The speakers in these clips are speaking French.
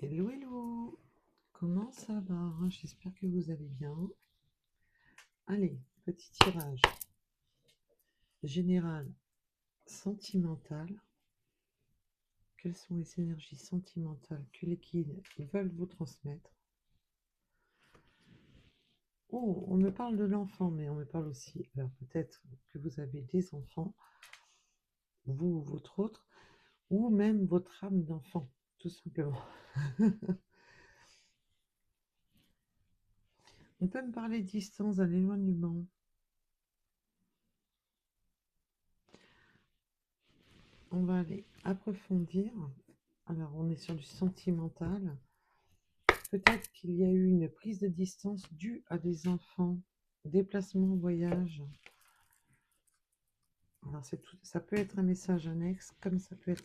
Hello, hello! Comment ça va? J'espère que vous allez bien. Allez, petit tirage général sentimental. Quelles sont les énergies sentimentales que les guides veulent vous transmettre? Oh, on me parle de l'enfant, mais on me parle aussi, alors peut-être que vous avez des enfants, vous ou votre autre, ou même votre âme d'enfant, tout simplement. On peut me parler de distance, d'un éloignement. On va aller approfondir. Alors, on est sur du sentimental. Peut-être qu'il y a eu une prise de distance due à des enfants, déplacement, voyage. Alors, ça peut être un message annexe, comme ça peut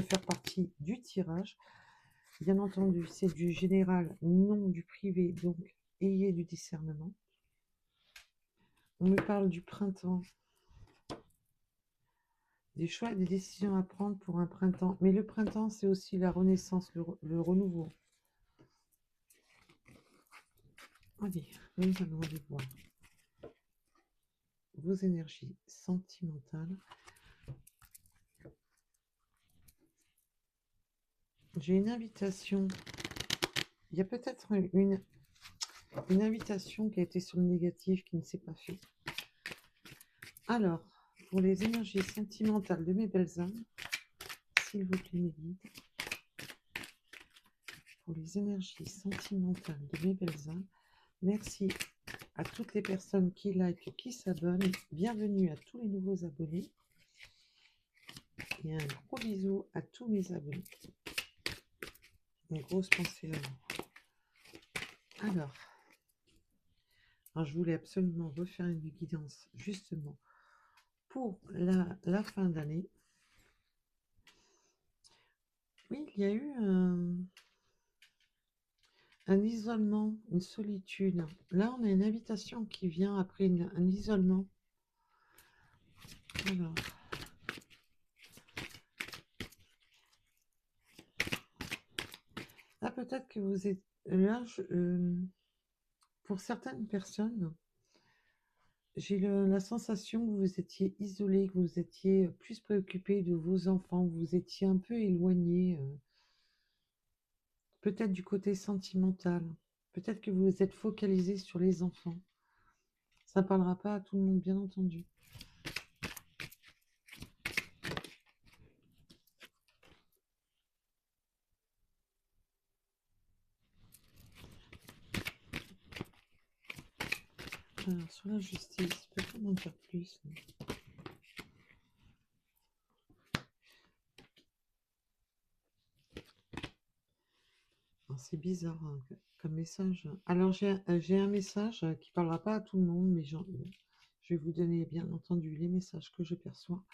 faire partie du tirage. Bien entendu, c'est du général, non du privé, donc ayez du discernement. On me parle du printemps, des choix et des décisions à prendre pour un printemps. Mais le printemps, c'est aussi la renaissance, le renouveau. Allez, nous allons aller voir vos énergies sentimentales. J'ai une invitation. Il y a peut-être une invitation qui a été sur le négatif qui ne s'est pas faite. Alors, pour les énergies sentimentales de mes belles âmes, s'il vous plaît, mes guides, pour les énergies sentimentales de mes belles âmes, merci à toutes les personnes qui like, qui s'abonnent. Bienvenue à tous les nouveaux abonnés. Et un gros bisou à tous mes abonnés. Une grosse pensée à vous. Alors, je voulais absolument refaire une guidance justement pour la fin d'année. Oui, il y a eu un isolement, une solitude. Là, on a une invitation qui vient après un isolement. Alors, là, peut-être que vous êtes là. Pour certaines personnes, j'ai la sensation que vous étiez isolé, que vous étiez plus préoccupé de vos enfants, que vous étiez un peu éloigné, peut-être du côté sentimental. Peut-être que vous vous êtes focalisé sur les enfants. Ça ne parlera pas à tout le monde, bien entendu. Alors, sur la justice, peut-être en dire plus. C'est bizarre hein, comme message. Alors, j'ai un message qui ne parlera pas à tout le monde, mais je vais vous donner, bien entendu, les messages que je perçois.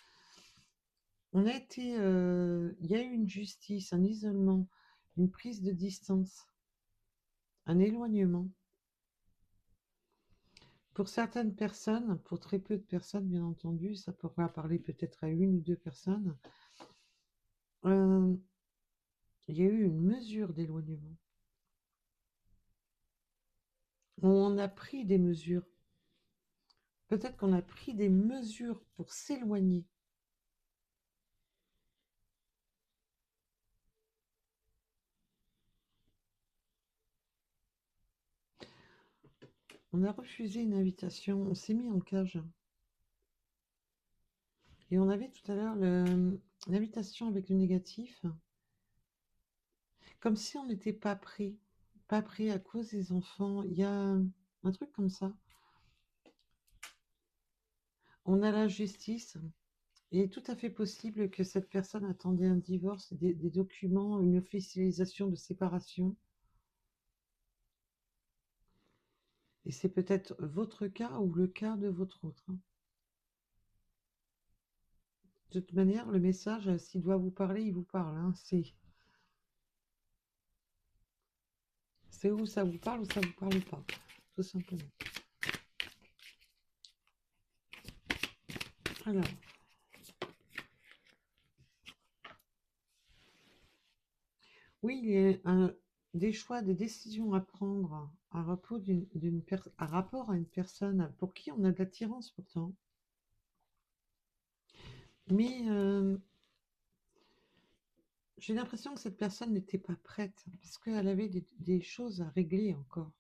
Il y a eu une justice, un isolement, une prise de distance, un éloignement. Pour certaines personnes, pour très peu de personnes, bien entendu, ça pourra parler peut-être à une ou deux personnes, il y a eu une mesure d'éloignement. On a pris des mesures. Peut-être qu'on a pris des mesures pour s'éloigner. On a refusé une invitation, on s'est mis en cage. Et on avait tout à l'heure l'invitation avec le négatif, comme si on n'était pas prêt. Pas prêt à cause des enfants. Il y a un truc comme ça. On a la justice. Il est tout à fait possible que cette personne attendait un divorce, des documents, une officialisation de séparation. Et c'est peut-être votre cas ou le cas de votre autre. De toute manière, le message, s'il doit vous parler, il vous parle. Hein. C'est où ça vous parle ou ça vous parle pas, tout simplement. Alors, Oui, il y a des choix, des décisions à prendre à rapport à une personne pour qui on a de l'attirance pourtant. Mais j'ai l'impression que cette personne n'était pas prête parce qu'elle avait des choses à régler encore.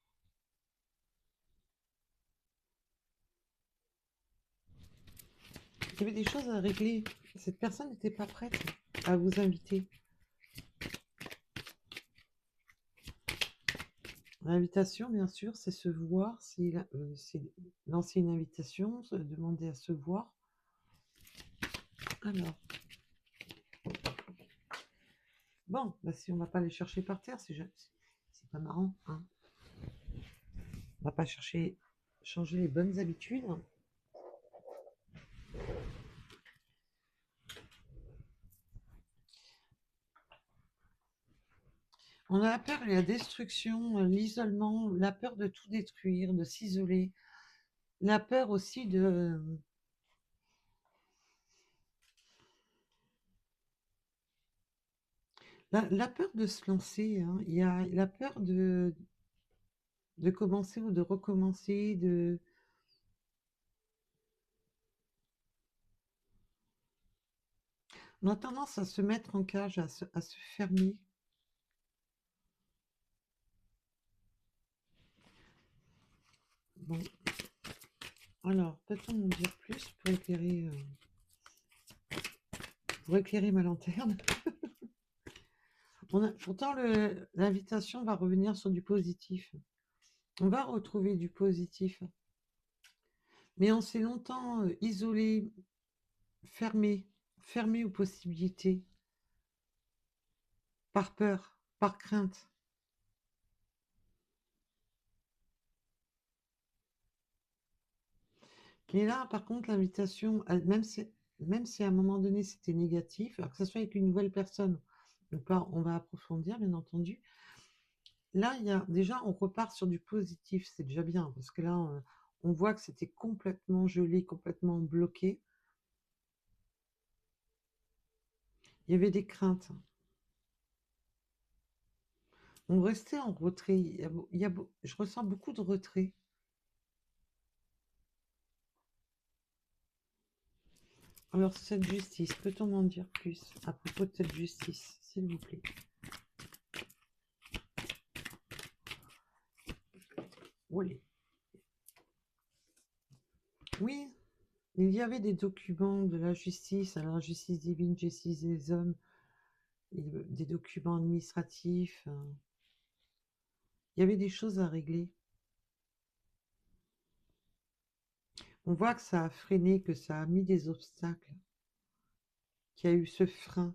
Il y avait des choses à régler. Cette personne n'était pas prête à vous inviter. L'invitation, bien sûr, c'est se voir, c'est lancer une invitation, se demander à se voir. Alors, bon, bah, si on va pas les chercher par terre, c'est pas marrant, hein. On va pas changer les bonnes habitudes. On a la peur et la destruction, l'isolement, la peur de tout détruire, de s'isoler, la peur aussi de la peur de se lancer, hein. Il y a la peur de commencer ou de recommencer, on a tendance à se mettre en cage, à se fermer. Bon, alors, peut-on m'en dire plus pour éclairer ma lanterne? Pourtant, l'invitation va revenir sur du positif. On va retrouver du positif. Mais on s'est longtemps isolé, fermé, fermé aux possibilités, par peur, par crainte. Mais là, par contre, l'invitation, même si à un moment donné c'était négatif, alors que ce soit avec une nouvelle personne, on va approfondir, bien entendu. Là, déjà, on repart sur du positif, c'est déjà bien, parce que là, on voit que c'était complètement gelé, complètement bloqué. Il y avait des craintes. On restait en retrait. Je ressens beaucoup de retrait. Alors, cette justice, peut-on m'en dire plus à propos de cette justice, s'il vous plaît? Oui. Oui, il y avait des documents de la justice, alors la justice divine, justice des hommes, des documents administratifs. Il y avait des choses à régler. On voit que ça a freiné, que ça a mis des obstacles, qu'il y a eu ce frein.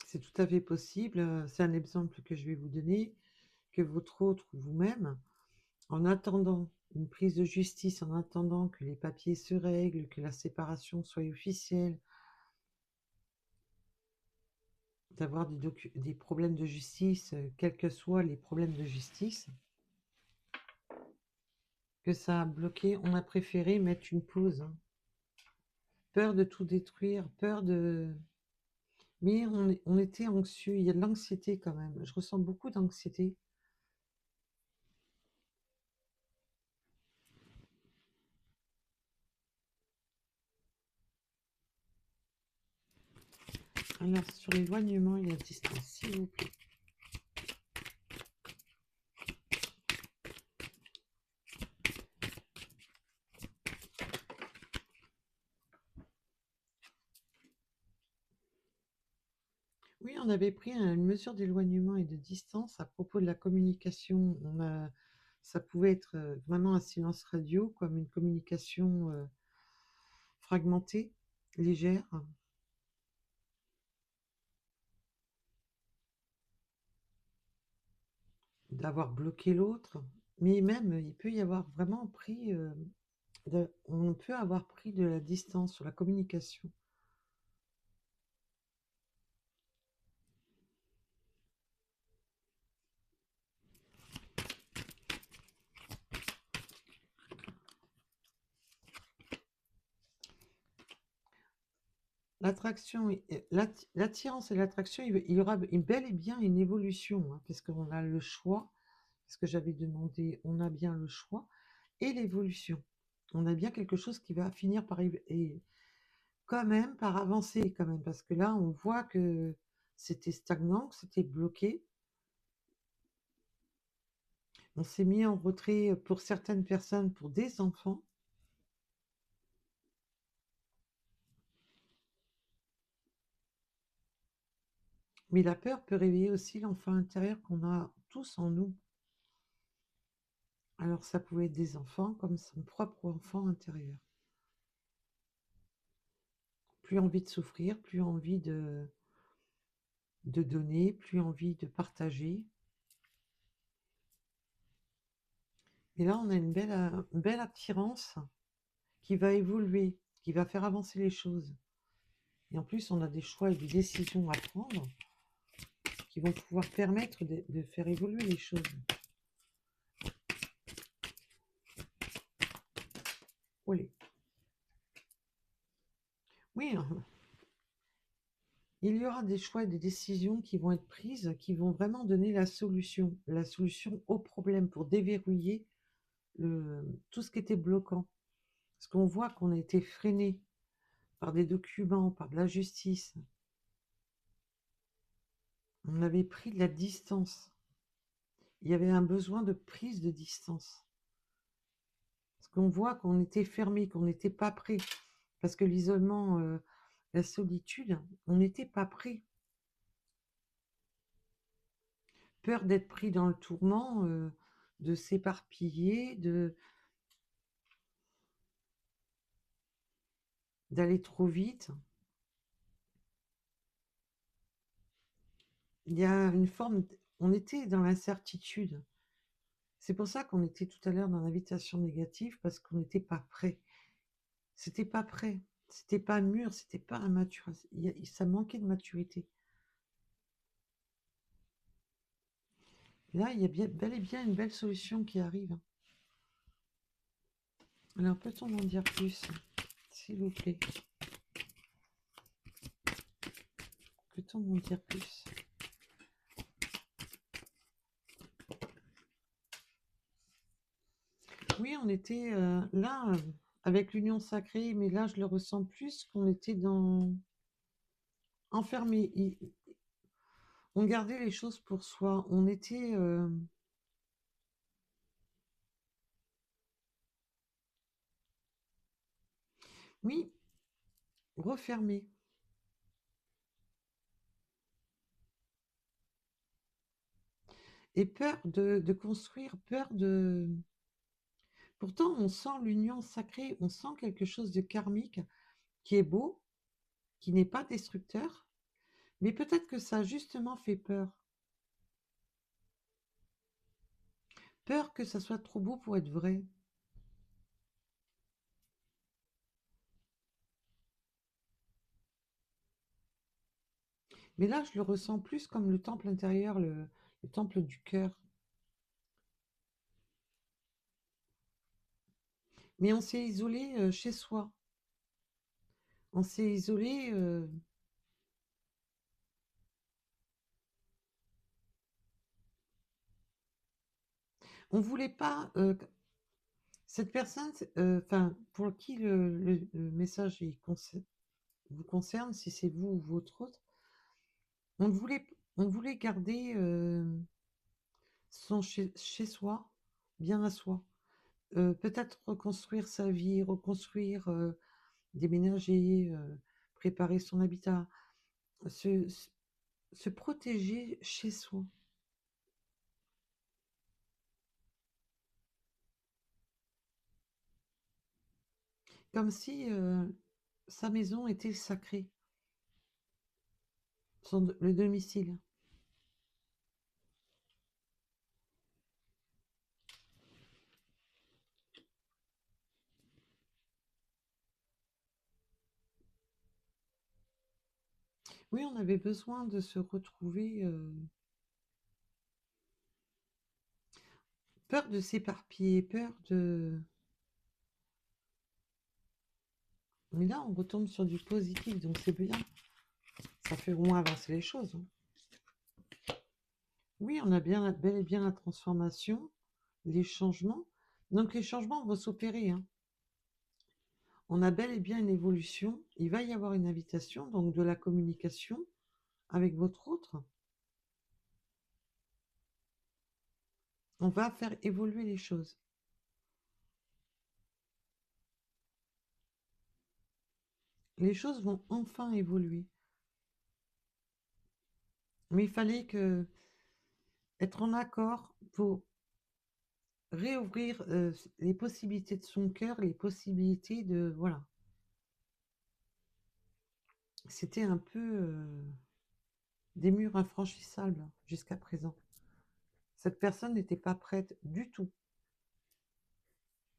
C'est tout à fait possible. C'est un exemple que je vais vous donner, que votre autre ou vous-même, en attendant une prise de justice, en attendant que les papiers se règlent, que la séparation soit officielle, d'avoir des problèmes de justice, quels que soient les problèmes de justice, que ça a bloqué, on a préféré mettre une pause, hein. Peur de tout détruire, peur de... Mais on était anxieux, il y a de l'anxiété quand même. Je ressens beaucoup d'anxiété. Alors, sur l'éloignement et la distance, s'il vous plaît. Oui, on avait pris une mesure d'éloignement et de distance à propos de la communication. Ça pouvait être vraiment un silence radio, comme une communication fragmentée, légère. D'avoir bloqué l'autre, mais même il peut y avoir vraiment pris, on peut avoir pris de la distance sur la communication. L'attraction, l'attirance et l'attraction, il y aura bel et bien une évolution, hein, parce qu'on a le choix, parce que j'avais demandé, on a bien le choix, et l'évolution. On a bien quelque chose qui va finir par et quand même par avancer quand même, parce que là, on voit que c'était stagnant, que c'était bloqué. On s'est mis en retrait pour certaines personnes, pour des enfants. Mais la peur peut réveiller aussi l'enfant intérieur qu'on a tous en nous. Alors ça pouvait être des enfants comme son propre enfant intérieur. Plus envie de souffrir, plus envie de donner, plus envie de partager. Et là, on a une belle attirance qui va évoluer, qui va faire avancer les choses. Et en plus, on a des choix et des décisions à prendre qui vont pouvoir permettre de faire évoluer les choses. Olé. Oui, hein. Il y aura des choix et des décisions qui vont être prises, qui vont vraiment donner la solution au problème pour déverrouiller tout ce qui était bloquant. Parce qu'on voit qu'on a été freiné par des documents, par de la justice. On avait pris de la distance. Il y avait un besoin de prise de distance. Parce qu'on voit qu'on était fermé, qu'on n'était pas prêt. Parce que l'isolement, la solitude, on n'était pas prêt. Peur d'être pris dans le tourment, de s'éparpiller, d'aller trop vite. Il y a une forme, on était dans l'incertitude. C'est pour ça qu'on était tout à l'heure dans l'invitation négative, parce qu'on n'était pas prêt. C'était pas prêt, c'était pas mûr, c'était pas un mature. Ça manquait de maturité. Là, il y a bel et bien une belle solution qui arrive, hein. Alors, peut-on en dire plus, s'il vous plaît? Peut-on en dire plus? Oui, on était là, avec l'union sacrée, mais là, je le ressens plus qu'on était enfermé. On gardait les choses pour soi. On était, oui, refermé. Et peur de construire, peur de... Pourtant, on sent l'union sacrée, on sent quelque chose de karmique qui est beau, qui n'est pas destructeur, mais peut-être que ça a justement fait peur. Peur que ça soit trop beau pour être vrai. Mais là, je le ressens plus comme le temple intérieur, le temple du cœur. Mais on s'est isolé chez soi. On s'est isolé. On voulait pas. Cette personne, enfin, pour qui le message vous concerne, si c'est vous ou votre autre, on voulait garder son chez soi, bien à soi. Peut-être reconstruire sa vie, reconstruire, déménager, préparer son habitat, se, se se protéger chez soi. Comme si sa maison était sacrée, le domicile. Oui, on avait besoin de se retrouver, peur de s'éparpiller, peur de... Mais là, on retombe sur du positif, donc c'est bien. Ça fait au moins avancer les choses, hein. Oui, on a bien, bel et bien la transformation, les changements. Donc les changements vont s'opérer, hein. On a bel et bien une évolution. Il va y avoir une invitation, donc de la communication avec votre autre. On va faire évoluer les choses. Les choses vont enfin évoluer. Mais il fallait être en accord pour réouvrir les possibilités de son cœur, les possibilités de... Voilà. C'était un peu des murs infranchissables jusqu'à présent. Cette personne n'était pas prête du tout.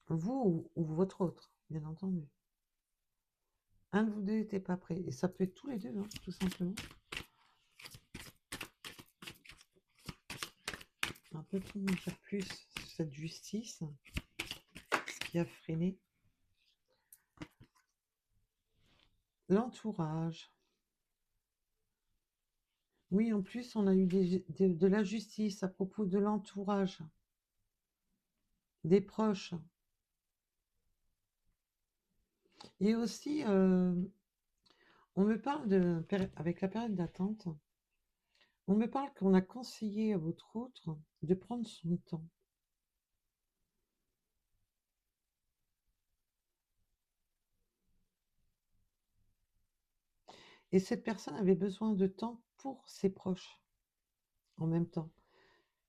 Vous ou votre autre, bien entendu. Un de vous deux n'était pas prêt. Et ça peut être tous les deux, hein, tout simplement. Un peu trop m'en dire plus sur cette justice, ce qui a freiné. L'entourage. Oui, en plus, on a eu de la justice à propos de l'entourage, des proches. Et aussi, on me parle avec la période d'attente, on me parle qu'on a conseillé à votre autre de prendre son temps. Et cette personne avait besoin de temps pour ses proches en même temps.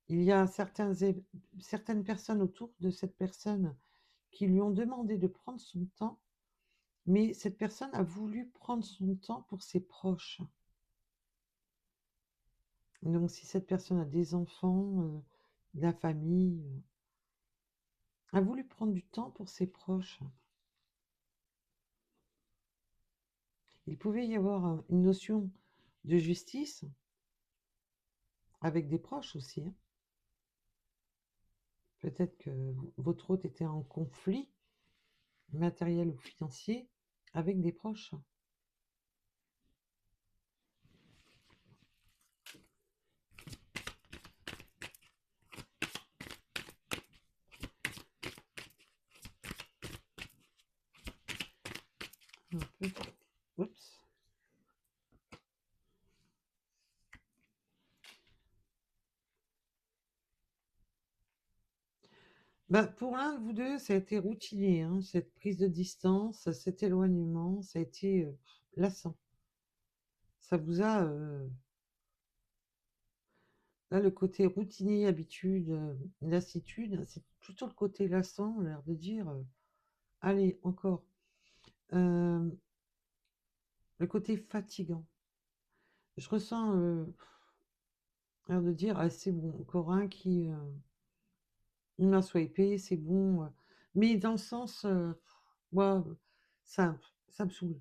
Il y a certaines personnes autour de cette personne qui lui ont demandé de prendre son temps, mais cette personne a voulu prendre son temps pour ses proches. Donc si cette personne a des enfants, de la famille, a voulu prendre du temps pour ses proches. Il pouvait y avoir une notion de justice avec des proches aussi, hein. Peut-être que votre hôte était en conflit matériel ou financier avec des proches. Un peu. Oups. Bah, pour l'un de vous deux, ça a été routinier, hein, cette prise de distance, cet éloignement, ça a été lassant. Ça vous a... là, le côté routinier, habitude, lassitude, c'est plutôt le côté lassant, on a l'air de dire, allez, encore. Le côté fatigant. Je ressens l'air de dire, ah, c'est bon, encore un qui... il m'a swipé, c'est bon. Mais dans le sens, ouais, ça me saoule.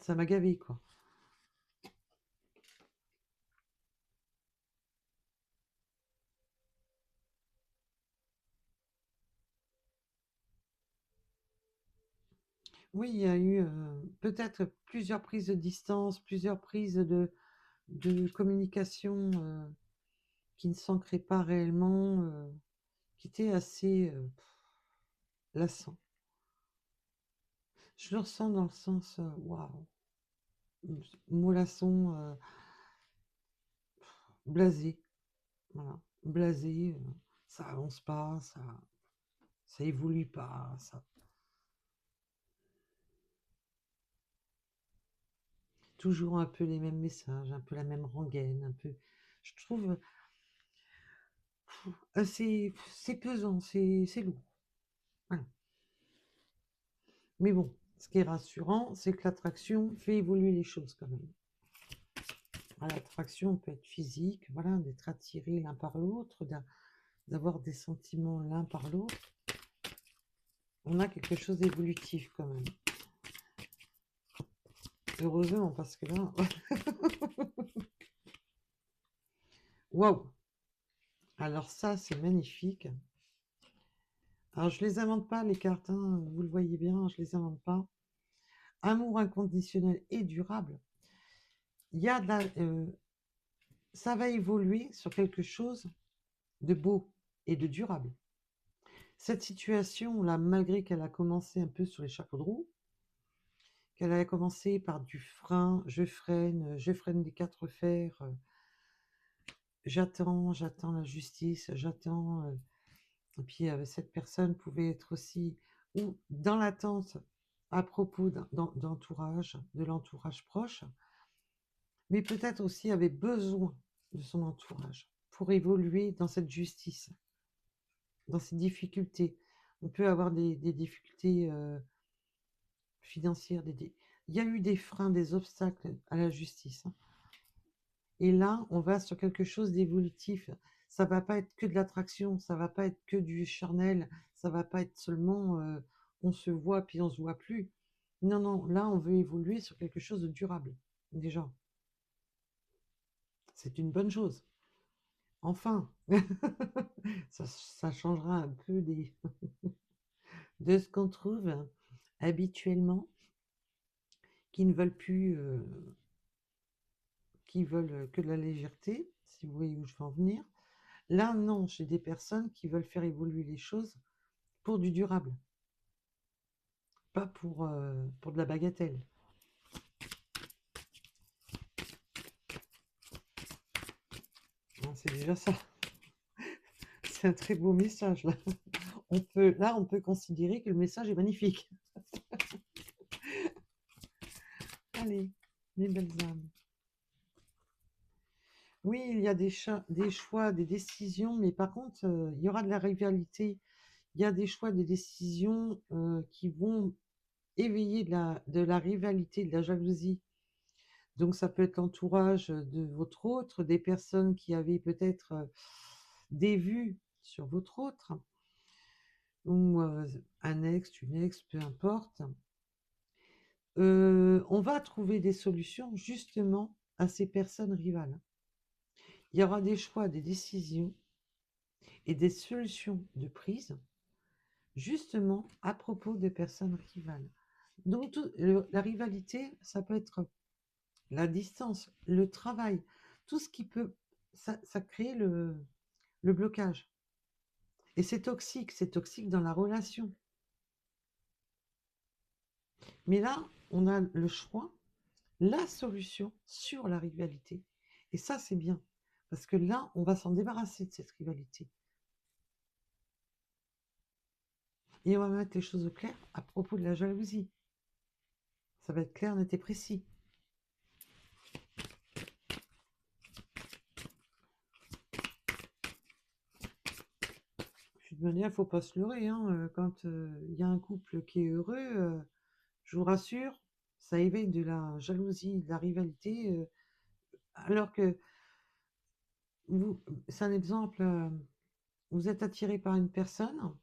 Ça m'a gavé, quoi. Oui, il y a eu peut-être plusieurs prises de distance, plusieurs prises de communication qui ne s'ancraient pas réellement, qui étaient assez lassants. Je le ressens dans le sens, waouh, mollasson, blasé. Voilà, blasé, ça avance pas, ça évolue pas, ça. Toujours un peu les mêmes messages, un peu la même rengaine, un peu. Je trouve, c'est pesant, c'est lourd. Voilà. Mais bon, ce qui est rassurant, c'est que l'attraction fait évoluer les choses quand même. L'attraction peut être physique, voilà, d'être attiré l'un par l'autre, d'avoir des sentiments l'un par l'autre. On a quelque chose d'évolutif quand même. Heureusement, parce que là... Waouh! Alors ça, c'est magnifique. Alors, je les invente pas, les cartes, hein, vous le voyez bien, je les invente pas. amour inconditionnel et durable, il y a de la, ça va évoluer sur quelque chose de beau et de durable. Cette situation-là, malgré qu'elle a commencé un peu sur les chapeaux de roue, qu'elle a commencé par du frein, je freine des quatre fers, j'attends la justice, j'attends. Et puis cette personne pouvait être aussi ou dans l'attente à propos d'entourage, de l'entourage proche, mais peut-être aussi avait besoin de son entourage pour évoluer dans cette justice, dans ces difficultés. On peut avoir des difficultés financières. Il y a eu des freins, des obstacles à la justice, hein. Et là, on va sur quelque chose d'évolutif. Ça va pas être que de l'attraction, ça va pas être que du charnel, ça va pas être seulement on se voit puis on se voit plus. Non, non, là, on veut évoluer sur quelque chose de durable, déjà. C'est une bonne chose. Enfin, ça changera un peu de ce qu'on trouve habituellement, qui ne veulent plus, qui veulent que de la légèreté, si vous voyez où je veux en venir. Là, non, j'ai des personnes qui veulent faire évoluer les choses pour du durable, pas pour de la bagatelle. Bon, c'est déjà ça. C'est un très beau message, là. On peut considérer que le message est magnifique. Allez, mes belles âmes. Oui, il y a des choix, des décisions, mais par contre, il y aura de la rivalité. Il y a des choix, des décisions qui vont éveiller de la rivalité, de la jalousie. Donc ça peut être l'entourage de votre autre, des personnes qui avaient peut-être des vues sur votre autre, ou un ex, une ex, peu importe. On va trouver des solutions justement à ces personnes rivales. Il y aura des choix, des décisions et des solutions de prise justement à propos des personnes rivales. Donc la rivalité, ça peut être la distance, le travail, tout ce qui peut, ça crée le blocage. Et c'est toxique dans la relation. Mais là, on a le choix, la solution sur la rivalité. Et ça, c'est bien. Parce que là, on va s'en débarrasser de cette rivalité. Et on va mettre les choses au clair à propos de la jalousie. Ça va être clair, net et précis. De toute manière, il ne faut pas se leurrer, hein. Quand il y a un couple qui est heureux, je vous rassure, ça éveille de la jalousie, de la rivalité, alors que vous, c'est un exemple, vous êtes attiré par une personne,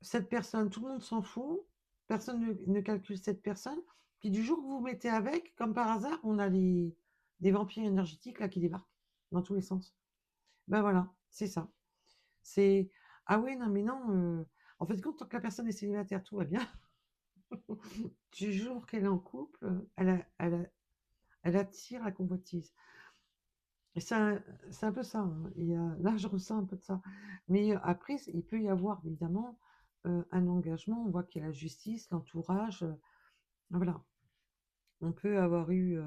cette personne, tout le monde s'en fout, personne ne calcule cette personne, puis du jour que vous vous mettez avec, comme par hasard, on a des vampires énergétiques là qui débarquent dans tous les sens. Ben voilà, c'est ça. C'est ah oui, non, mais non, en fait, tant que la personne est célibataire, tout va bien. Du jour qu'elle est en couple, elle attire la convoitise. Et c'est un peu ça, hein. Là, je ressens un peu de ça. Mais après, il peut y avoir évidemment un engagement. On voit qu'il y a la justice, l'entourage. Voilà. On peut avoir eu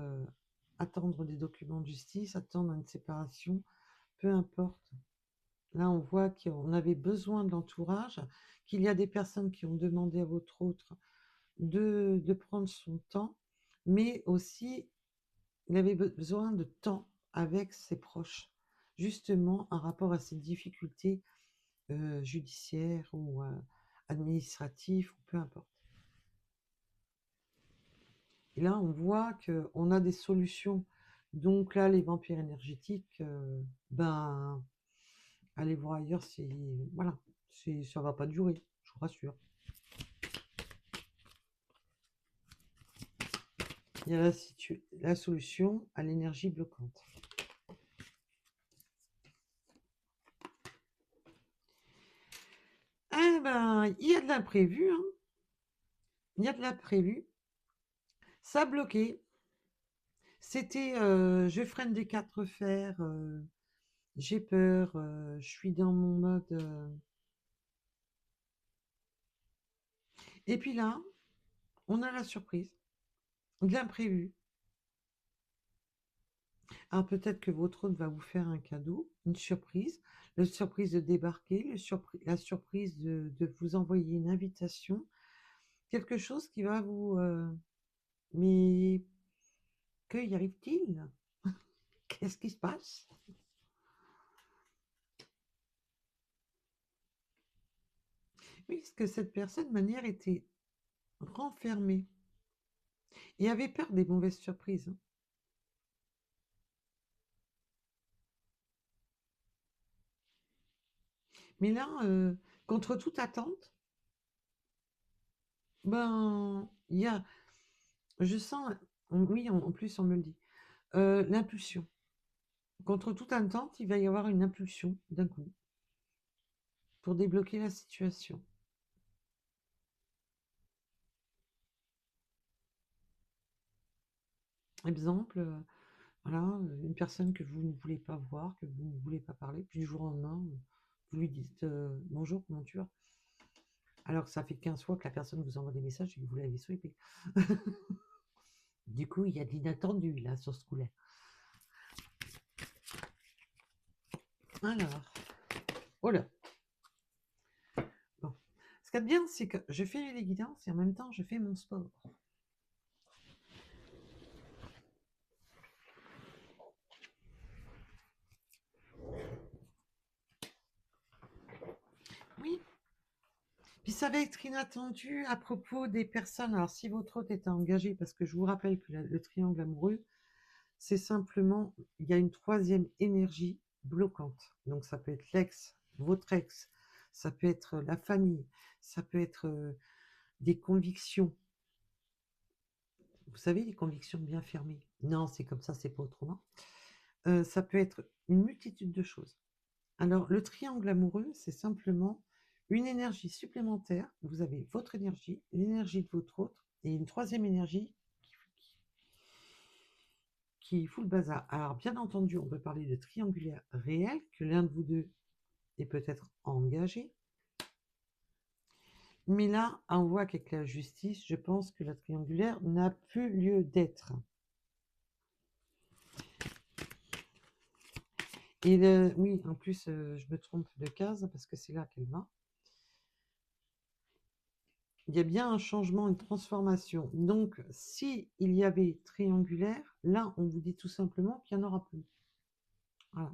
attendre des documents de justice, attendre une séparation, peu importe. Là, on voit qu'on avait besoin de l'entourage, qu'il y a des personnes qui ont demandé à votre autre de prendre son temps, mais aussi il avait besoin de temps avec ses proches, justement en rapport à ses difficultés judiciaires ou administratives, ou peu importe. Et là, on voit qu'on a des solutions. Donc là, les vampires énergétiques, ben, allez voir ailleurs, voilà, ça va pas durer, je vous rassure. Il y a la solution à l'énergie bloquante. Eh ben, il y a de l'imprévu, hein. Il y a de l'imprévu. Ça a bloqué. C'était je freine des quatre fers, j'ai peur, je suis dans mon mode. Et puis là, on a la surprise, de l'imprévu. Alors peut-être que votre hôte va vous faire un cadeau, une surprise, la surprise de débarquer, la surprise de vous envoyer une invitation, quelque chose qui va vous... mais que y arrive-t-il? Qu'est-ce qui se passe? Oui, parce que cette personne, manière, était renfermée et avait peur des mauvaises surprises, hein. Mais là, contre toute attente, ben, il y a, je sens, oui, en plus on me le dit, l'impulsion. Contre toute attente, il va y avoir une impulsion d'un coup pour débloquer la situation. Exemple, voilà, une personne que vous ne voulez pas voir, que vous ne voulez pas parler, puis du jour au lendemain, vous lui dites bonjour, comment tu vas? Alors que ça fait 15 fois que la personne vous envoie des messages et que vous l'avez sweepé. Du coup, il y a de l'inattendu là sur ce coup-là. Alors, oh là. Bon. Ce qu'il y a de bien, c'est que je fais les guidances et en même temps, je fais mon sport. Oui. Puis ça va être inattendu à propos des personnes. Alors, si votre hôte est engagé, parce que je vous rappelle que le triangle amoureux, c'est simplement, il y a une troisième énergie bloquante. Donc, ça peut être l'ex, votre ex, ça peut être la famille, ça peut être des convictions. Vous savez, les convictions bien fermées. Non, c'est comme ça, c'est pas autrement. Ça peut être une multitude de choses. Alors, le triangle amoureux, c'est simplement une énergie supplémentaire. Vous avez votre énergie, l'énergie de votre autre, et une troisième énergie qui fout le bazar. Alors, bien entendu, on peut parler de triangulaire réel, que l'un de vous deux est peut-être engagé. Mais là, on voit qu'avec la justice, je pense que la triangulaire n'a plus lieu d'être. Et oui, en plus, je me trompe de case parce que c'est là qu'elle va. Il y a bien un changement, une transformation. Donc, si il y avait triangulaire, là, on vous dit tout simplement qu'il n'y en aura plus. Voilà.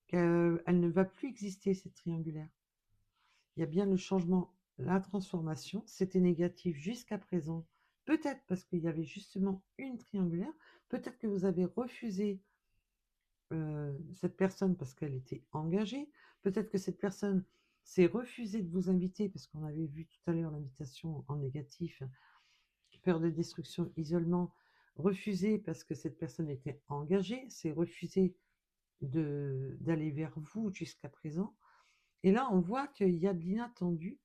Elle ne va plus exister, cette triangulaire. Il y a bien le changement, la transformation. C'était négatif jusqu'à présent. Peut-être parce qu'il y avait justement une triangulaire. Peut-être que vous avez refusé cette personne parce qu'elle était engagée. Peut-être que cette personne s'est refusée de vous inviter parce qu'on avait vu tout à l'heure l'invitation en négatif, peur de destruction, isolement, refusée parce que cette personne était engagée, s'est refusée d'aller vers vous jusqu'à présent. Et là, on voit qu'il y a de l'inattendu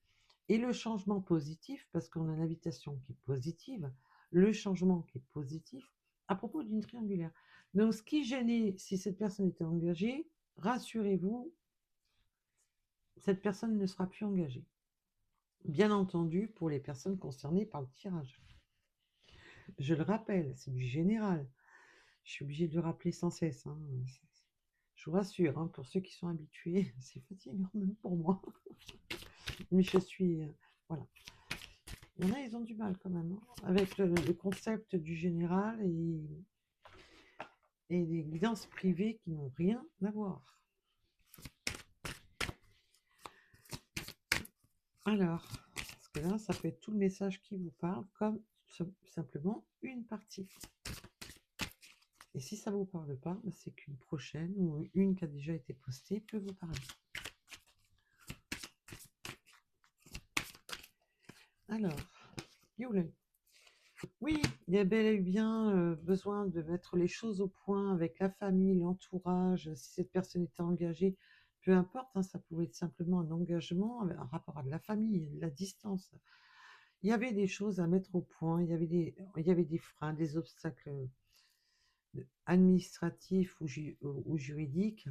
et le changement positif, parce qu'on a l'invitation qui est positive, le changement qui est positif à propos d'une triangulaire. Donc, ce qui gênait, si cette personne était engagée, rassurez-vous, cette personne ne sera plus engagée. Bien entendu, pour les personnes concernées par le tirage. Je le rappelle, c'est du général. Je suis obligée de le rappeler sans cesse, hein. Je vous rassure, hein, pour ceux qui sont habitués, c'est fatigant même pour moi. Mais je suis... voilà. Il y en a, ils ont du mal quand même, hein, avec le concept du général et des guidances privées qui n'ont rien à voir. Alors, parce que là, ça peut être tout le message qui vous parle, comme simplement une partie. Et si ça ne vous parle pas, c'est qu'une prochaine ou une qui a déjà été postée peut vous parler. Alors, Youlé. Oui, il y a bel et bien besoin de mettre les choses au point avec la famille, l'entourage. Si cette personne était engagée, peu importe, hein, ça pouvait être simplement un engagement, un rapport à de la famille, de la distance. il y avait des choses à mettre au point, il y avait des freins, des obstacles administratifs ou juridiques.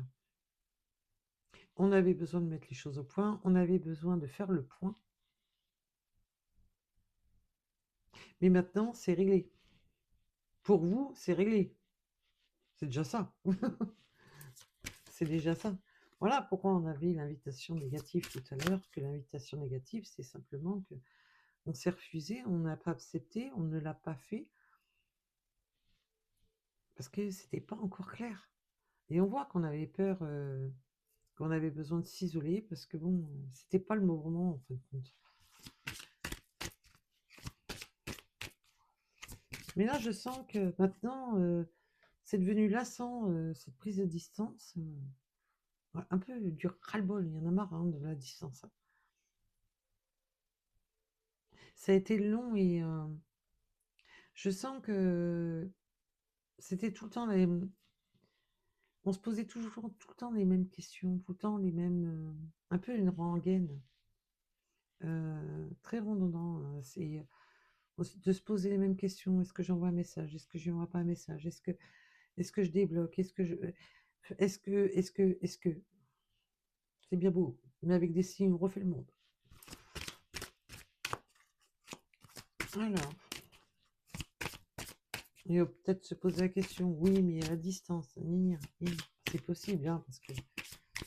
On avait besoin de mettre les choses au point, on avait besoin de faire le point. Mais maintenant, c'est réglé. Pour vous, c'est réglé. C'est déjà ça. C'est déjà ça. Voilà pourquoi on avait l'invitation négative tout à l'heure, que l'invitation négative, c'est simplement que on s'est refusé, on n'a pas accepté, on ne l'a pas fait, parce que c'était pas encore clair. Et on voit qu'on avait peur, qu'on avait besoin de s'isoler, parce que bon, c'était pas le moment en fin de compte. Mais là, je sens que maintenant, c'est devenu lassant, cette prise de distance. Ouais, un peu du ras-le-bol, il y en a marre hein, de la distance, hein. Ça a été long et je sens que c'était tout le temps on se posait toujours tout le temps les mêmes questions, tout le temps les mêmes, un peu une rengaine, très redondant. C'est aussi de se poser les mêmes questions. Est-ce que j'envoie un message? Est-ce que je n'envoie pas un message? Est-ce que je débloque? Est-ce que c'est bien beau, mais avec des signes, on refait le monde. Alors, il va peut-être se poser la question, oui, mais à la distance, c'est possible, hein, parce que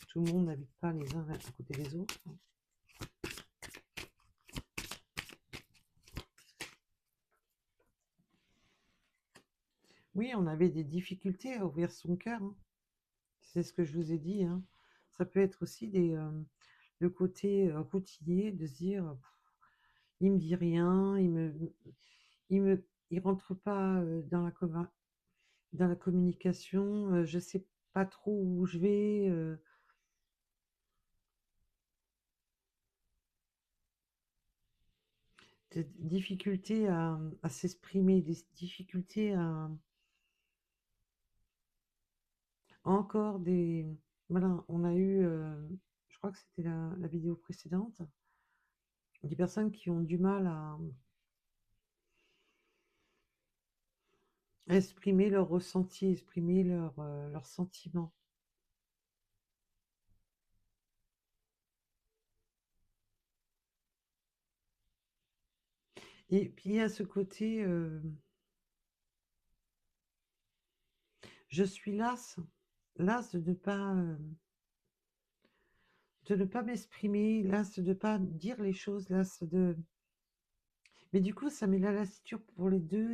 tout le monde n'habite pas les uns à côté des autres. Oui, on avait des difficultés à ouvrir son cœur, hein. C'est ce que je vous ai dit, hein. Ça peut être aussi le côté routinier de se dire, il me dit rien, il rentre pas dans la communication, je sais pas trop où je vais. Des difficultés à s'exprimer, des difficultés encore des. Voilà, on a eu, je crois que c'était la vidéo précédente, des personnes qui ont du mal à exprimer leurs ressentis, exprimer leurs sentiments. Et puis il y a ce côté, je suis lasse de ne pas m'exprimer, lasse de ne pas dire les choses, lasse de. Mais du coup, ça met la lassitude pour les deux.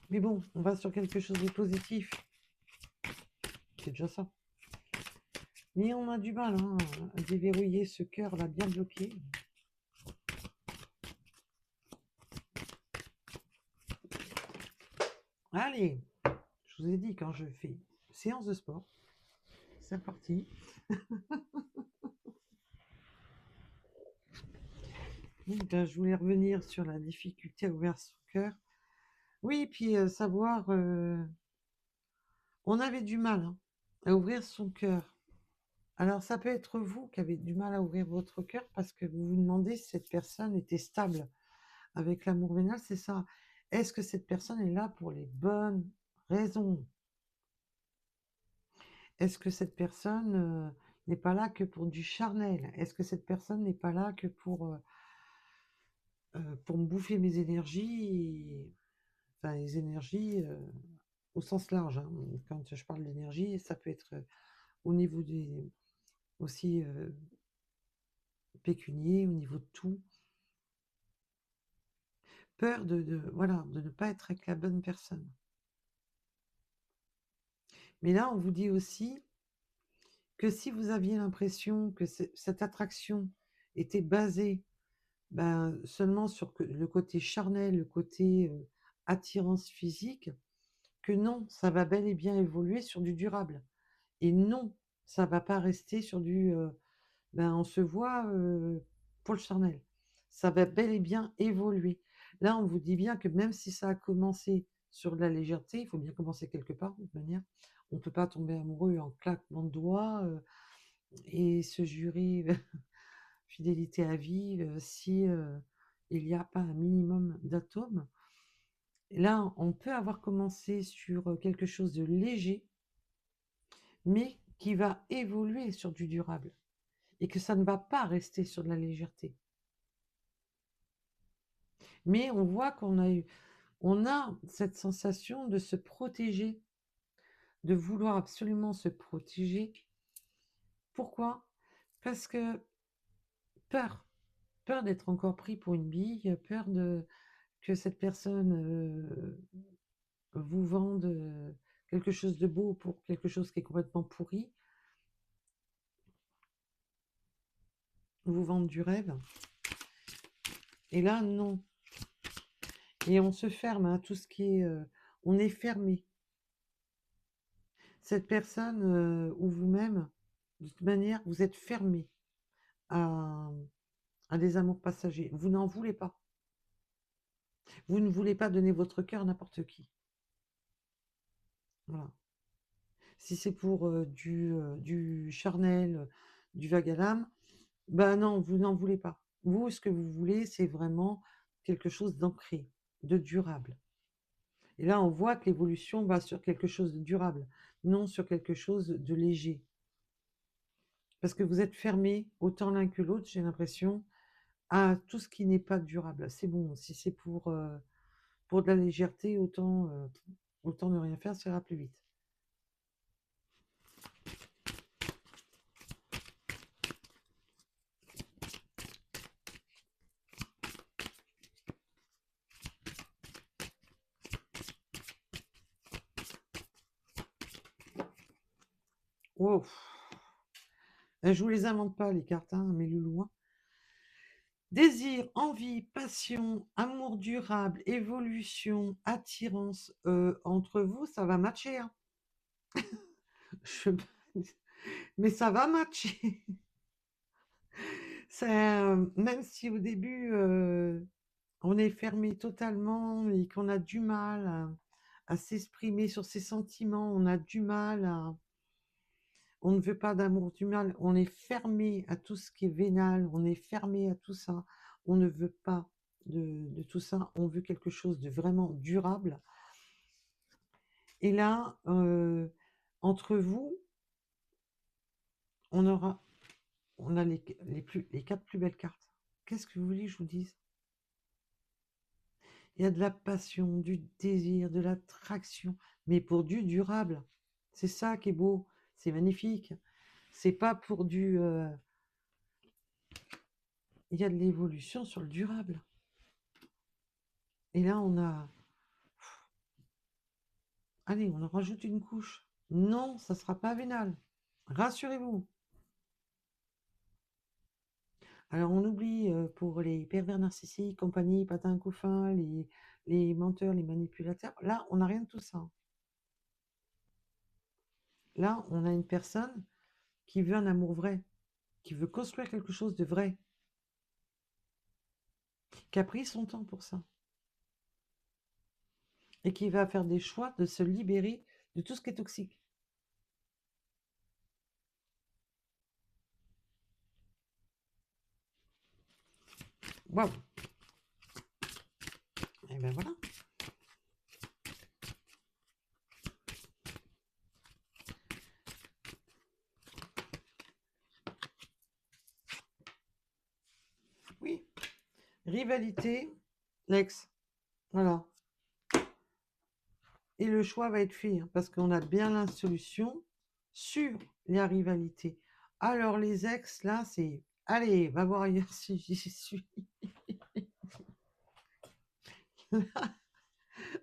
Mais bon, on va sur quelque chose de positif. C'est déjà ça. Mais on a du mal hein, à déverrouiller ce cœur-là bien bloqué. Allez, je vous ai dit, quand je fais séance de sport, c'est parti. Donc, je voulais revenir sur la difficulté à ouvrir son cœur. Oui, puis savoir, on avait du mal hein, à ouvrir son cœur. Alors, ça peut être vous qui avez du mal à ouvrir votre cœur parce que vous vous demandez si cette personne était stable avec l'amour vénal, c'est ça. Est-ce que cette personne est là pour les bonnes raisons? Est-ce que cette personne n'est pas là que pour du charnel? Est-ce que cette personne n'est pas là que pour me bouffer mes énergies, enfin les énergies au sens large, hein. Quand je parle d'énergie, ça peut être au niveau des aussi pécunier, au niveau de tout. Peur voilà, de ne pas être avec la bonne personne. Mais là, on vous dit aussi que si vous aviez l'impression que cette attraction était basée seulement sur le côté charnel, le côté attirance physique, que non, ça va bel et bien évoluer sur du durable. Et non, ça va pas rester sur on se voit pour le charnel. Ça va bel et bien évoluer. Là, on vous dit bien que même si ça a commencé sur de la légèreté, il faut bien commencer quelque part, de toute manière. on peut pas tomber amoureux en claquement de doigts, et se jurer fidélité à vie, si, il y a pas un minimum d'atomes. Là, on peut avoir commencé sur, quelque chose de léger, mais qui va évoluer sur du durable et que ça ne va pas rester sur de la légèreté. Mais on voit on a cette sensation de se protéger, de vouloir absolument se protéger. Pourquoi? Parce que peur, peur d'être encore pris pour une bille, peur que cette personne, vous vende, quelque chose de beau pour quelque chose qui est complètement pourri, vous vende du rêve. Et là, non. Et on se ferme à tout ce qui est, on est fermé. Cette personne, ou vous-même, de toute manière, vous êtes fermé à des amours passagers. Vous n'en voulez pas. Vous ne voulez pas donner votre cœur à n'importe qui. Voilà. Si c'est pour, du charnel, du vague à l'âme, bah, non, vous n'en voulez pas. Vous, ce que vous voulez, c'est vraiment quelque chose d'ancré, de durable. Et là, on voit que l'évolution va sur quelque chose de durable, non sur quelque chose de léger. Parce que vous êtes fermés, autant l'un que l'autre, j'ai l'impression, à tout ce qui n'est pas durable. C'est bon, si c'est pour de la légèreté, autant ne rien faire, ça ira plus vite. Wow. Je vous les invente pas, les cartes, hein, mais le loin. Désir, envie, passion, amour durable, évolution, attirance, entre vous, ça va matcher, hein. Je mais ça va matcher. Même si au début, on est fermé totalement et qu'on a du mal à s'exprimer sur ses sentiments, on a du mal à on ne veut pas d'amour du mal, on est fermé à tout ce qui est vénal, on est fermé à tout ça, on ne veut pas de tout ça, on veut quelque chose de vraiment durable. Et là, entre vous, on a les 4 plus belles cartes. Qu'est-ce que vous voulez que je vous dise? Il y a de la passion, du désir, de l'attraction, mais pour du durable. C'est ça qui est beau, c'est magnifique. C'est pas pour du... Il y a de l'évolution sur le durable. Et là, on a... Allez, on en rajoute une couche. Non, ça ne sera pas vénal. Rassurez-vous. Alors, on oublie pour les pervers narcissiques, compagnie, patins, couffins, les menteurs, les manipulateurs. Là, on n'a rien de tout ça. Là, on a une personne qui veut un amour vrai, qui veut construire quelque chose de vrai, qui a pris son temps pour ça, et qui va faire des choix de se libérer de tout ce qui est toxique. Waouh! Et ben voilà. Oui. Rivalité, l'ex. Voilà. Et le choix va être fait, hein, parce qu'on a bien la solution sur la rivalité. Alors les ex, là, c'est... Allez, va voir ailleurs si j'y suis.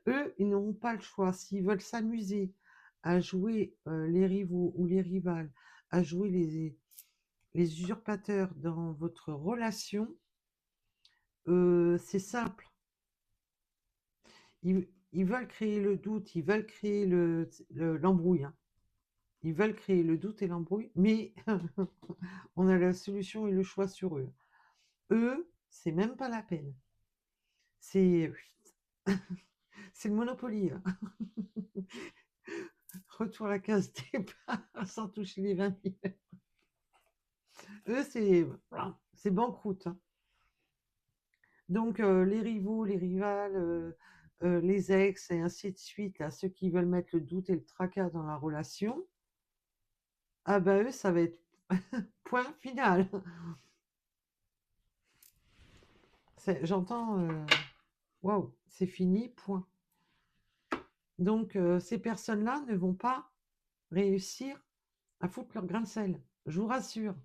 Eux, ils n'auront pas le choix. S'ils veulent s'amuser à jouer les rivaux ou les rivales, à jouer les usurpateurs dans votre relation, c'est simple. Ils veulent créer le doute, ils veulent créer l'embrouille, hein. Ils veulent créer le doute et l'embrouille, mais on a la solution et le choix sur eux. Eux, c'est même pas la peine. C'est c'est le Monopoly, hein. retour à la case départ sans toucher les 20 000. Eux, c'est banqueroute, hein. Donc, les rivaux, les rivales, les ex et ainsi de suite, là, ceux qui veulent mettre le doute et le tracas dans la relation, ah bah eux, ça va être point final. J'entends, waouh, c'est fini, point. Donc, ces personnes-là ne vont pas réussir à foutre leur grain de sel, je vous rassure.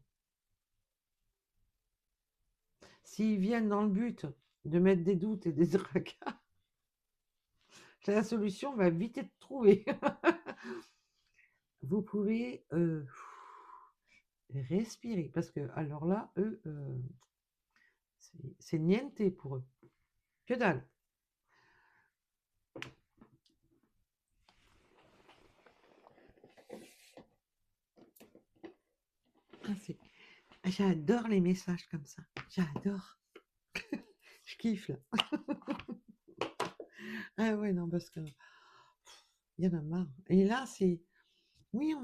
S'ils viennent dans le but de mettre des doutes et des tracas, la solution va vite être trouvée. Vous pouvez respirer, parce que alors là, eux, c'est niente pour eux. Que dalle. J'adore les messages comme ça. J'adore. Je kiffe là. Ah ouais, non, parce que il y en a marre. Et là, c'est oui,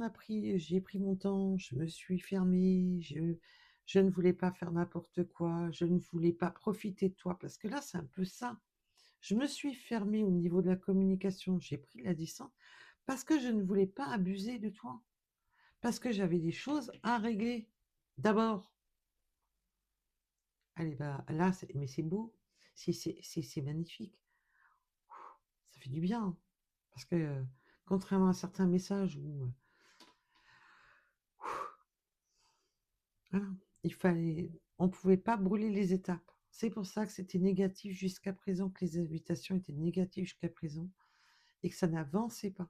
j'ai pris mon temps, je me suis fermée, je ne voulais pas faire n'importe quoi, je ne voulais pas profiter de toi, parce que là, c'est un peu ça. Je me suis fermée au niveau de la communication, j'ai pris la distance, parce que je ne voulais pas abuser de toi, parce que j'avais des choses à régler. D'abord, allez, bah là, mais c'est beau, c'est magnifique, ça fait du bien, parce que contrairement à certains messages où voilà, on pouvait pas brûler les étapes. C'est pour ça que c'était négatif jusqu'à présent, que les invitations étaient négatives jusqu'à présent, et que ça n'avançait pas.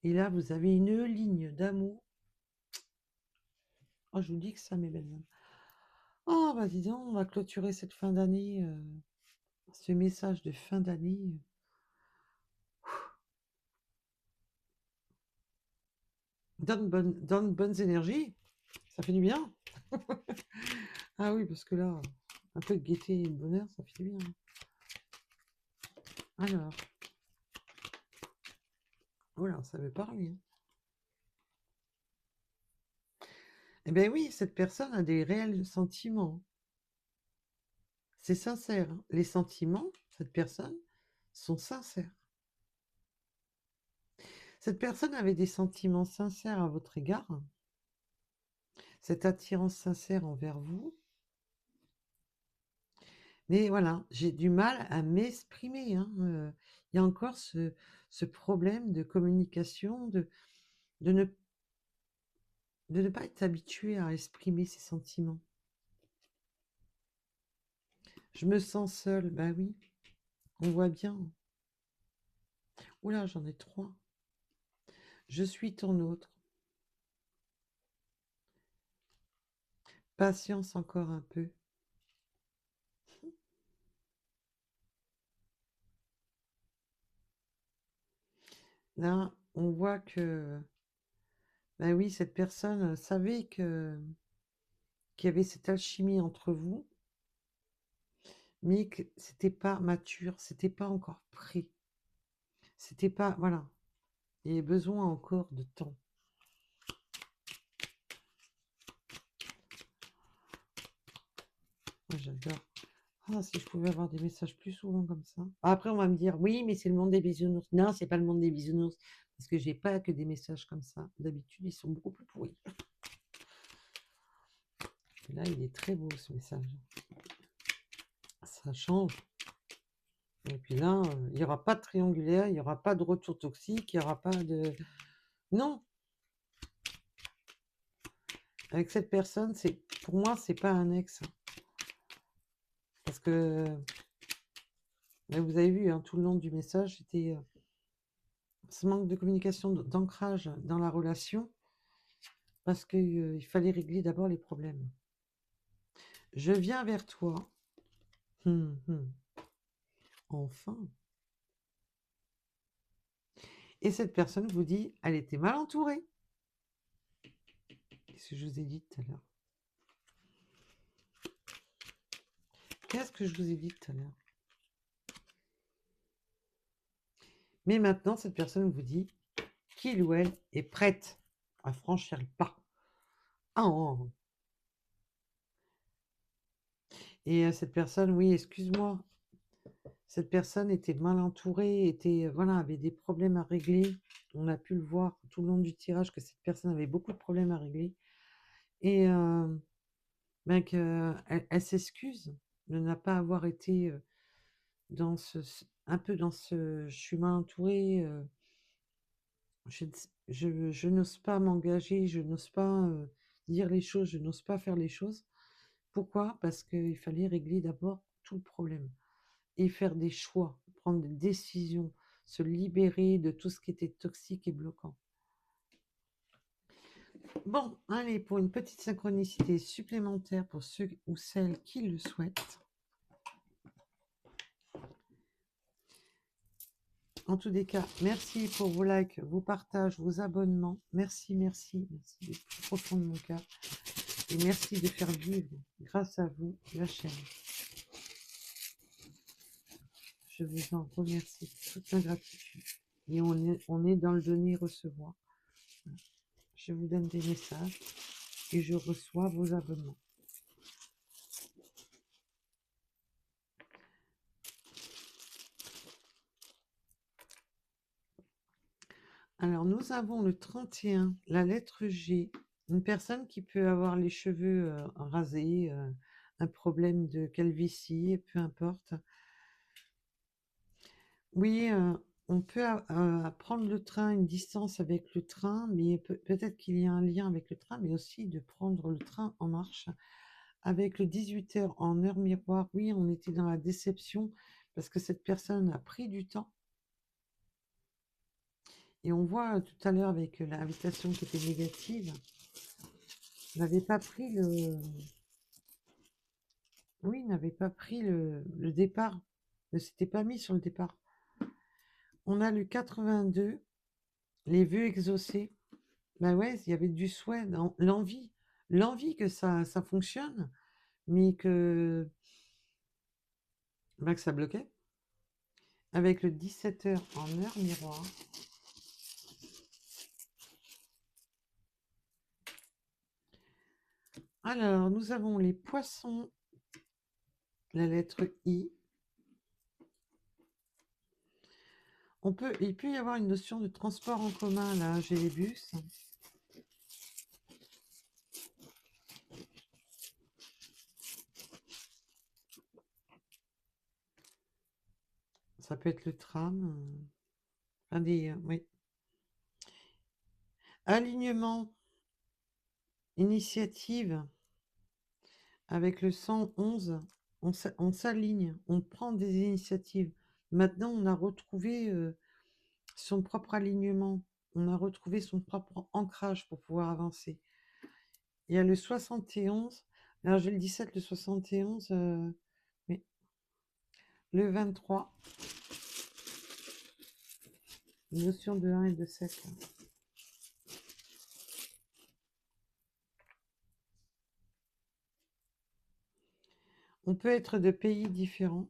Et là, vous avez une ligne d'amour. Oh, je vous dis que ça, mes belles âmes. Oh, bah dis donc, on va clôturer cette fin d'année, ce message de fin d'année. Donne bonnes énergies, ça fait du bien. Ah oui, parce que là, un peu de gaieté et de bonheur, ça fait du bien. Alors, voilà, ça veut parler. Eh bien oui, cette personne a des réels sentiments. C'est sincère, hein. Les sentiments, cette personne, sont sincères. Cette personne avait des sentiments sincères à votre égard, cette attirance sincère envers vous. Mais voilà, j'ai du mal à m'exprimer, hein. Il y a encore ce problème de communication, de ne, de ne pas être habitué à exprimer ses sentiments. Je me sens seule, bah oui, on voit bien. Oula, j'en ai 3. Je suis ton autre. Patience encore un peu. Là, on voit que, bah oui, cette personne savait qu'il y avait cette alchimie entre vous, mais que c'était pas mature, c'était pas encore prêt. C'était pas, voilà, il y avait besoin encore de temps. Moi, j'adore. Ah, si je pouvais avoir des messages plus souvent comme ça. Après, on va me dire, oui, mais c'est le monde des bisounours. Non, c'est pas le monde des bisounours, parce que j'ai pas que des messages comme ça. D'habitude, ils sont beaucoup plus pourris. Et là, il est très beau ce message. Ça change. Et puis là, il n'y aura pas de triangulaire, il n'y aura pas de retour toxique, il n'y aura pas de... Non. Avec cette personne, pour moi, c'est pas un ex. Parce que vous avez vu, hein, tout le long du message, c'était ce manque de communication, d'ancrage dans la relation, parce qu'il fallait régler d'abord les problèmes. Je viens vers toi. Enfin. Et cette personne vous dit, elle était mal entourée. Qu'est-ce que je vous ai dit tout à l'heure? Qu'est-ce que je vous ai dit tout à l'heure? Mais maintenant, cette personne vous dit qu'il ou elle est prête à franchir le pas. Ah, oh. Et cette personne, oui, excuse-moi, cette personne était mal entourée, était, voilà, avait des problèmes à régler. On a pu le voir tout le long du tirage que cette personne avait beaucoup de problèmes à régler. Et ben elle s'excuse de ne pas avoir été dans un peu dans ce je suis mal entourée, je n'ose pas m'engager, je n'ose pas dire les choses, je n'ose pas faire les choses. Pourquoi? Parce qu'il fallait régler d'abord tout le problème et faire des choix, prendre des décisions, se libérer de tout ce qui était toxique et bloquant. Bon, allez, pour une petite synchronicité supplémentaire pour ceux ou celles qui le souhaitent. En tous les cas, merci pour vos likes, vos partages, vos abonnements. Merci, merci, merci du plus profond de mon cœur. Et merci de faire vivre, grâce à vous, la chaîne. Je vous en remercie, toute ma gratitude. Et on est dans le donner-recevoir. Je vous donne des messages et je reçois vos abonnements. Alors, nous avons le 31, la lettre G. Une personne qui peut avoir les cheveux rasés, un problème de calvitie, peu importe. Oui, on peut prendre le train, une distance avec le train, mais peut-être qu'il y a un lien avec le train, mais aussi de prendre le train en marche. Avec le 18h en heure miroir, oui, on était dans la déception parce que cette personne a pris du temps. Et on voit tout à l'heure avec l'invitation qui était négative, n'avait pas pris le... Oui, n'avait pas pris le départ, ne s'était pas mis sur le départ. On a le 82, les vœux exaucés. Ben ouais, il y avait du souhait, l'envie que ça fonctionne, mais que ça bloquait. Avec le 17h en heure miroir. Alors, nous avons les poissons, la lettre I. Il peut y avoir une notion de transport en commun, là, j'ai les bus. Ça peut être le tram. Oui. Alignement, initiative, avec le 111, on s'aligne, on prend des initiatives. Maintenant, on a retrouvé son propre alignement, on a retrouvé son propre ancrage pour pouvoir avancer. Il y a le 71, alors j'ai le 17, le 71, mais le 23, notion de 1 et de 7. On peut être de pays différents.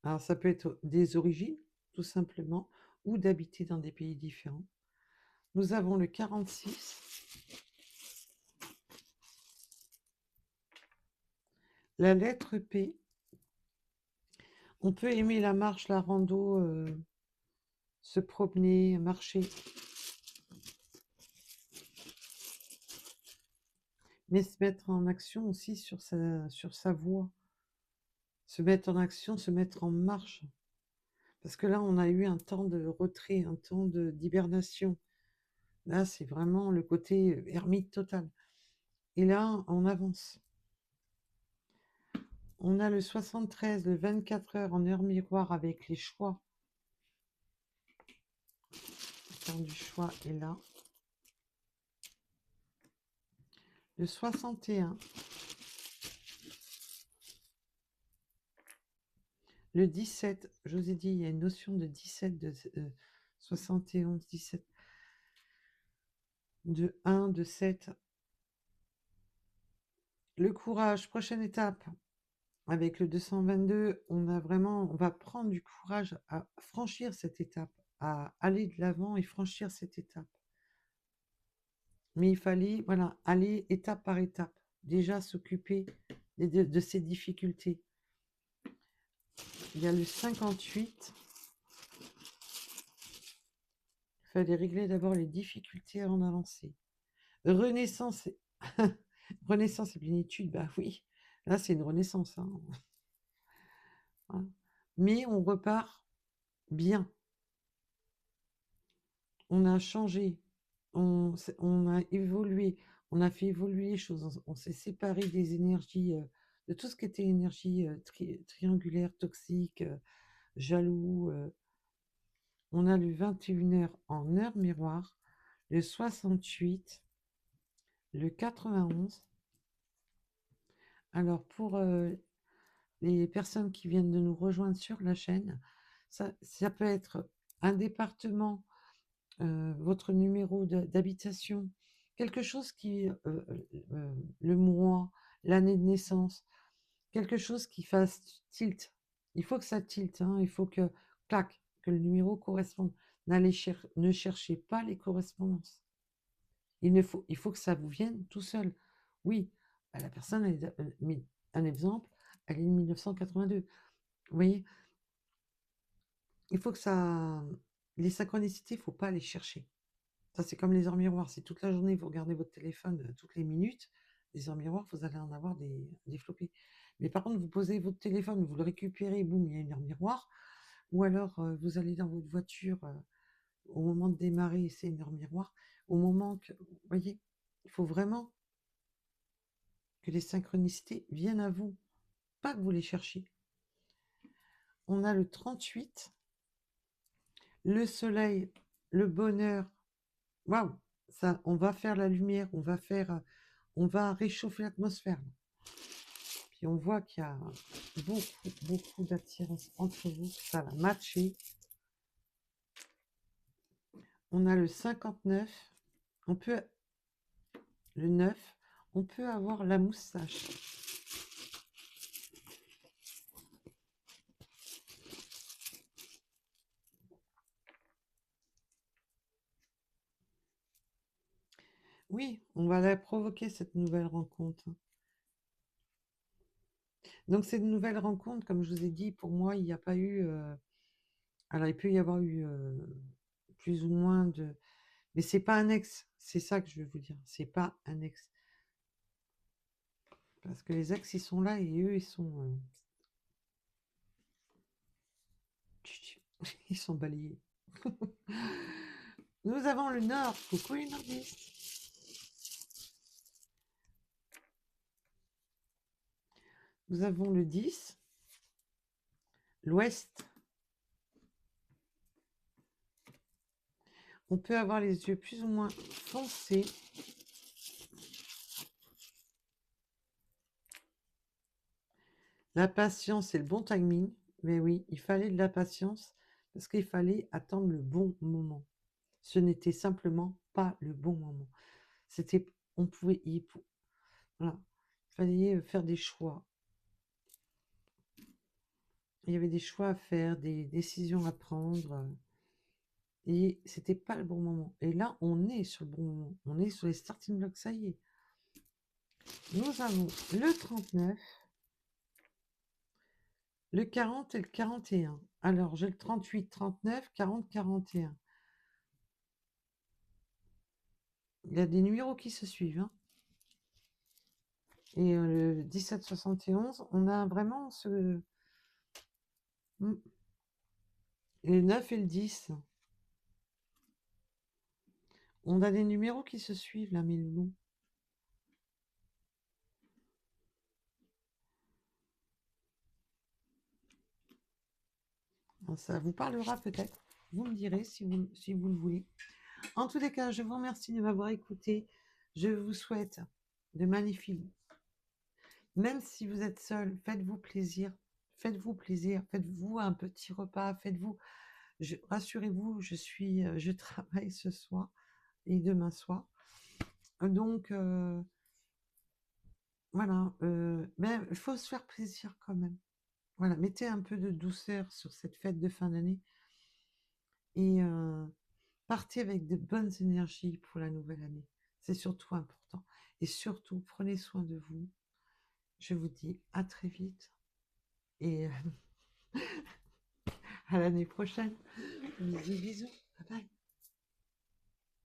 Alors ça peut être des origines, tout simplement, ou d'habiter dans des pays différents. Nous avons le 46, la lettre P. On peut aimer la marche, la rando, se promener, marcher. Mais se mettre en action aussi sur sa voie. Se mettre en action, se mettre en marche. Parce que là, on a eu un temps de retrait, un temps d'hibernation. Là, c'est vraiment le côté ermite total. Et là, on avance. On a le 73, le 24 heures en heure miroir avec les choix. Le temps du choix est là. Le 61. Le 17, je vous ai dit, il y a une notion de 17, de 71, 17, de 1, de 7. Le courage, prochaine étape. avec le 222, on va prendre du courage à franchir cette étape, à aller de l'avant et franchir cette étape. Mais il fallait, voilà, aller étape par étape, déjà s'occuper de ces difficultés. Il y a le 58. Il fallait régler d'abord les difficultés avant d'avancer. Renaissance, renaissance et plénitude, bah oui, là c'est une renaissance, hein. Voilà. Mais on repart bien. On a changé, on a évolué, on a fait évoluer les choses, on s'est séparé des énergies, de tout ce qui était énergie triangulaire, toxique, jaloux. On a le 21h en heure miroir, le 68, le 91. Alors pour les personnes qui viennent de nous rejoindre sur la chaîne, ça peut être un département, votre numéro d'habitation, quelque chose qui, le mois, l'année de naissance, quelque chose qui fasse tilt. Il faut que ça tilte, hein, il faut que, clac, que le numéro corresponde. Ne cherchez pas les correspondances. Il faut que ça vous vienne tout seul. Oui, bah, la personne, un exemple, elle est de 1982. Vous voyez, il faut que ça. Les synchronicités, il ne faut pas les chercher. Ça, c'est comme les heures miroirs. Si toute la journée, vous regardez votre téléphone toutes les minutes, les heures miroirs, vous allez en avoir des floppés. Mais par contre, vous posez votre téléphone, vous le récupérez, boum, il y a une heure miroir. Ou alors, vous allez dans votre voiture au moment de démarrer, c'est une heure miroir. Au moment que, vous voyez, il faut vraiment que les synchronicités viennent à vous, pas que vous les cherchiez. On a le 38, le soleil, le bonheur. Waouh, ça, on va faire la lumière, on va réchauffer l'atmosphère. Puis on voit qu'il y a beaucoup d'attirance entre vous, ça va matcher. On a le 59, le 9, on peut avoir la moustache. Oui, on va la provoquer, cette nouvelle rencontre. Donc cette nouvelle rencontre, comme je vous ai dit, pour moi, il n'y a pas eu... alors, il peut y avoir eu plus ou moins de... Mais c'est pas un ex, c'est ça que je veux vous dire. C'est pas un ex. Parce que les ex, ils sont là et eux, ils sont... ils sont balayés. Nous avons le nord. Coucou les nordistes. Nous avons le 10. L'ouest. On peut avoir les yeux plus ou moins foncés. La patience et le bon timing. Mais oui, il fallait de la patience parce qu'il fallait attendre le bon moment. Ce n'était simplement pas le bon moment. C'était, voilà, il fallait faire des choix. Il y avait des choix à faire, des décisions à prendre. Et c'était pas le bon moment. Et là, on est sur le bon moment. On est sur les starting blocks, ça y est. Nous avons le 39, le 40 et le 41. Alors, j'ai le 38, 39, 40, 41. Il y a des numéros qui se suivent, hein. Et le 17, 71, on a vraiment ce... Et le 9 et le 10. On a des numéros qui se suivent, là, mes loulous. Ça vous parlera peut-être. Vous me direz si vous le voulez. En tous les cas, je vous remercie de m'avoir écouté. Je vous souhaite de magnifiques. Même si vous êtes seul, faites-vous plaisir. Faites-vous plaisir. Faites-vous un petit repas. Faites-vous. Rassurez-vous, je travaille ce soir et demain soir. Donc, voilà, mais il faut se faire plaisir quand même. Voilà, mettez un peu de douceur sur cette fête de fin d'année et partez avec de bonnes énergies pour la nouvelle année. C'est surtout important. Et surtout, prenez soin de vous. Je vous dis à très vite et à l'année prochaine. Bisous, bisous. Bye bye.